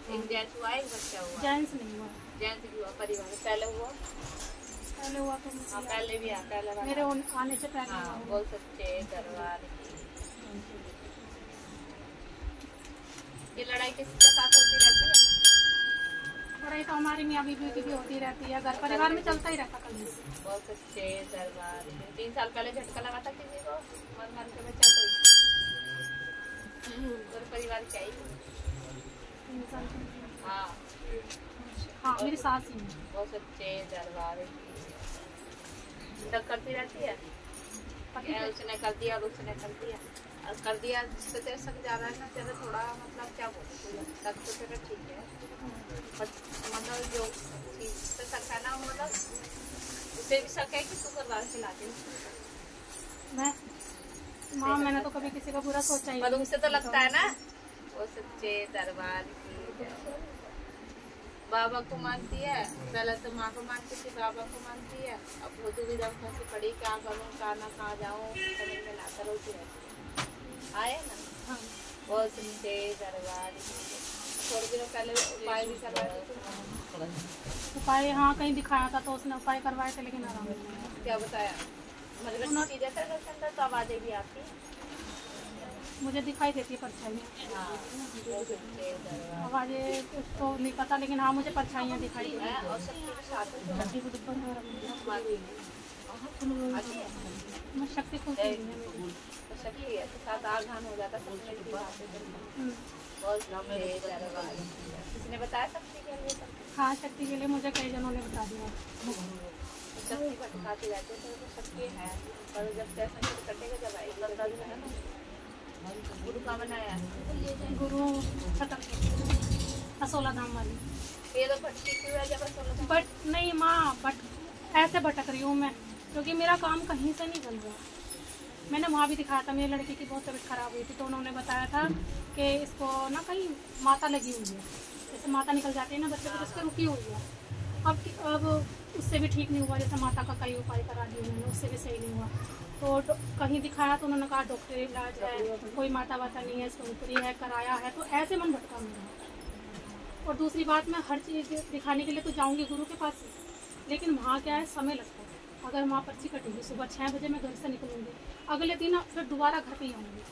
एक जेंट्स हुआ एक बच्चा हुआ। जेंट्स नहीं हुआ, जेंट्स भी हुआ परिवार में। पहले हुआ तो हाँ पहले भी पहले मेरे आने से पहले हाँ बोल सच्चे दरबार की। ये लड़ाई किसके साथ होती रहती है? लड़ाई तो हमारी मियाँ बीवी की भी होती रहती है, घर परिवार में चलता ही रहता कभी। बहुत सच्चे दरबार। 3 साल पहले झटका लगा था किसी को मर के बच्चा कोई घर परिवार क्या ही। 3 साल हाँ हाँ मेरी सास ही है। बहुत सच्चे दरबार तक करती रहती है। उसने कर दिया और उसने कर दिया और कर दिया जिससे तेरे शक जा रहा है ना तेरे थोड़ा मतलब क्या बोलते शक तो तेरा ठीक है मतलब जो चीज पे शक है ना मतलब उसे भी शक है कि तू करवा के लाती मैं माँ मैंने तो कभी किसी का बुरा सोचा ही नहीं। उसे तो लगता है ना वो सच्चे दरबार की। बाबा को मानती है पहले तो माँ को मानती थी बाबा को मानती है अब वो तो भी जब फंसी पड़ी क्या करूँ कहाँ ना कहाँ जाऊँ समझ में लाता रोती रहती आए ना। हाँ वो सच्चे दरबार थोड़े दिनों पहले उपाय भी करवाए थे। उपाय हाँ कहीं दिखाया था तो उसने उपाय करवाए थे लेकिन आराम नहीं। क्या बताया मतलब चीजें घर के अंदर तो आवाजें भी आती मुझे दिखाई देती है परछाइयाँ। हाँ आवाजें तो नहीं पता लेकिन हाँ मुझे परछाइयाँ दिखाई देती हैं। और सबके साथ मैं शक्ति खुद शक्ति है तो साथ आघान हो जाता किसने बताया शक्ति के लिए? हाँ शक्ति के लिए मुझे कई जनों ने बता दिया। शक्ति भटकाती रहती है तो शक्ति है पर जब पैसा कटेगा जब आएगी बता देना है ना। गुरु का बनाया गुरु असोला धाम वाली ये तो भटकी क्यों है जब असोला बट नहीं माँ बट ऐसे भटक रही हूँ मैं क्योंकि मेरा काम कहीं से नहीं बन रहा। मैंने वहाँ भी दिखाया था मेरी लड़की की बहुत तबीयत खराब हुई थी तो उन्होंने बताया था कि इसको ना कहीं माता लगी हुई है जैसे माता निकल जाती है ना बच्चे को उससे रुकी हुई है। अब उससे भी ठीक नहीं हुआ जैसे माता का कई उपाय करा दिए उन्होंने उससे भी सही नहीं हुआ तो कहीं दिखाया तो उन्होंने कहा डॉक्टरी इलाज है कोई माता वाता नहीं है इसको ऊपरी है कराया है तो ऐसे मन भटका मेरा। और दूसरी बात मैं हर चीज़ दिखाने के लिए तो जाऊँगी गुरु के पास लेकिन वहाँ क्या है समय लगता है। अगर वहाँ पर्ची कटेगी सुबह 6 बजे मैं घर से निकलूँगी अगले दिन फिर दोबारा घर पे ही आऊँगी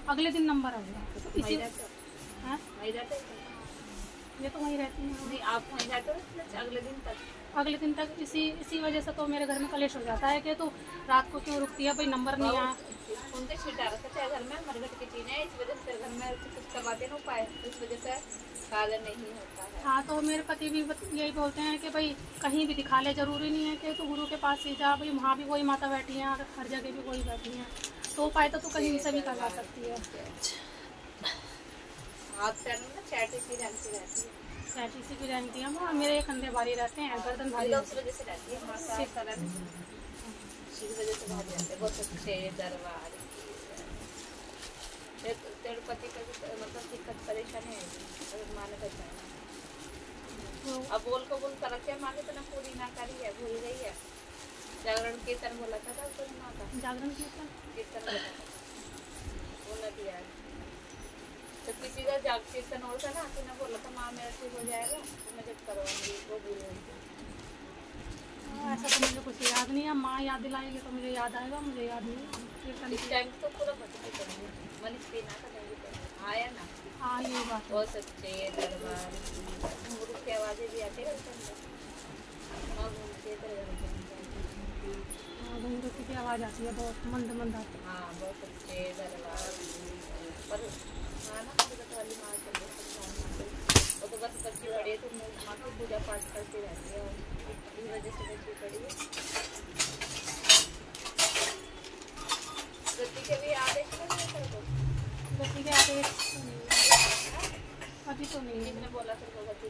अगले दिन नंबर आऊँगा तो इसी ये तो वहीं रहती हैं। नहीं आप वहीं जाते हो अगले दिन तक इसी वजह से तो मेरे घर में कलेश हो जाता है कि तो रात को क्यों रुकती है भाई नंबर नहीं आया उनके छिटा रखते हैं घर में मरघट की चीजें इस वजह से घर में कुछ करवाते ना उपाय इस वजह से कार्य नहीं होता है। हाँ तो मेरे पति भी यही बोलते हैं कि भाई कहीं भी दिखा ले जरूरी नहीं है कि तो गुरु के पास ही जा भाई वहाँ भी वही माता बैठी हैं और हर जगह भी वही बैठी हैं तो उपाय तो कहीं से भी करवा सकती है। हाथ पैर में चैटी सी रहती है चैटी सी भी रहती है वो मेरे कंधे भारी रहते हैं गर्दन भारी उस वजह से रहती है माता इस वजह से भारी रहते हैं बहुत अच्छे दरबार। तेरे पति का मतलब दिक्कत परेशानी है माने बचाए अब बोल को बोल कर रखे माने तो ना पूरी ना करी है भूल गई है। जागरण कीर्तन बोला था तो माता जागरण कीर्तन बोला था वो न दिया तो किसी का जाग कीर्तन और था ना तूने बोला था माँ मेरा ठीक हो जाएगा तो मैं जब करवाऊंगी वो भूल गई। ऐसा तो मुझे कुछ याद नहीं है माँ याद दिलाएंगे तो मुझे याद आएगा मुझे याद नहीं कीर्तन इस टाइम तो पूरा भटके करेंगे मनीष पीना का करेंगे आया ना। हाँ ये बात बहुत सच्चे दरबार गुरु की आवाज़ें भी आती है माँ घूमते घुंघरू की आवाज़ आती है बहुत मंद मंद आती है। हाँ बहुत सच्चे दरबार पर हाँ ना वाली माँ वो तो बस बच्ची बड़ी है तो माँ की पूजा पाठ करती रहती है इस वजह से बच्ची बड़ी है। गति के भी आदेश गति के आदेश अभी तो नहीं किसने बोला था गति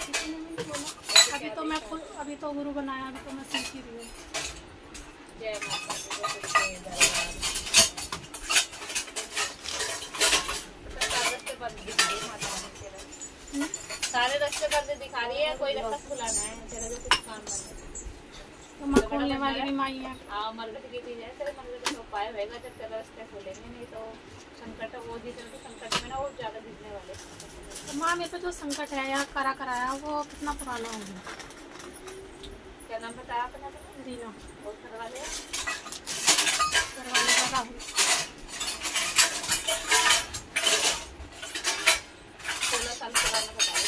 किसी ने नहीं बोला अभी तो मैं खुद अभी तो गुरु बनाया अभी तो मैं सीख ही रही हूँ। जय माता सारे रास्ते बंद दिखा रही है कोई रास्ता खुलाना है तेरा जो कुछ काम तो माँ खोलने वाली भी माई है। हाँ मरघट की चीज है तेरे मरघट का उपाय होगा जब तेरा रास्ते खोलेंगे नहीं तो संकट वो जितने संकट में ना और ज्यादा दिखने वाले। माँ मेरे पे जो संकट है या करा कराया वो कितना पुराना हो गया। क्या नाम बताया आपने? रीना। और घर वाले का राहुल। 16 साल पुराना बताया।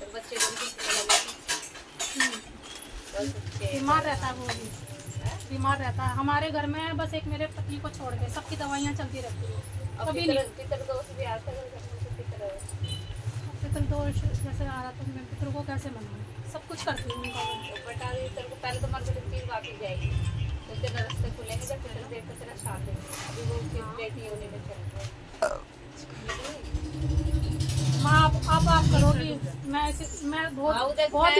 तो बच्चे बीमार रहता है वो भी, बीमार रहता है। हमारे घर में बस एक मेरे पति को छोड़ के सबकी दवाइयाँ चलती रहती है। कभी नहीं पितृदोष जैसे आ रहा तो मैं पितृ को कैसे मनाऊँ? सब कुछ करती हूँ उनका। बता दी पहले तो मर गई वापस जाएगी तो तेरा रास्ते खुलेंगे जब पितर देव को तेरा साथ देंगे। अभी वो बेटी होने में चल रहा है। माँ आप करोगी, मैं बहुत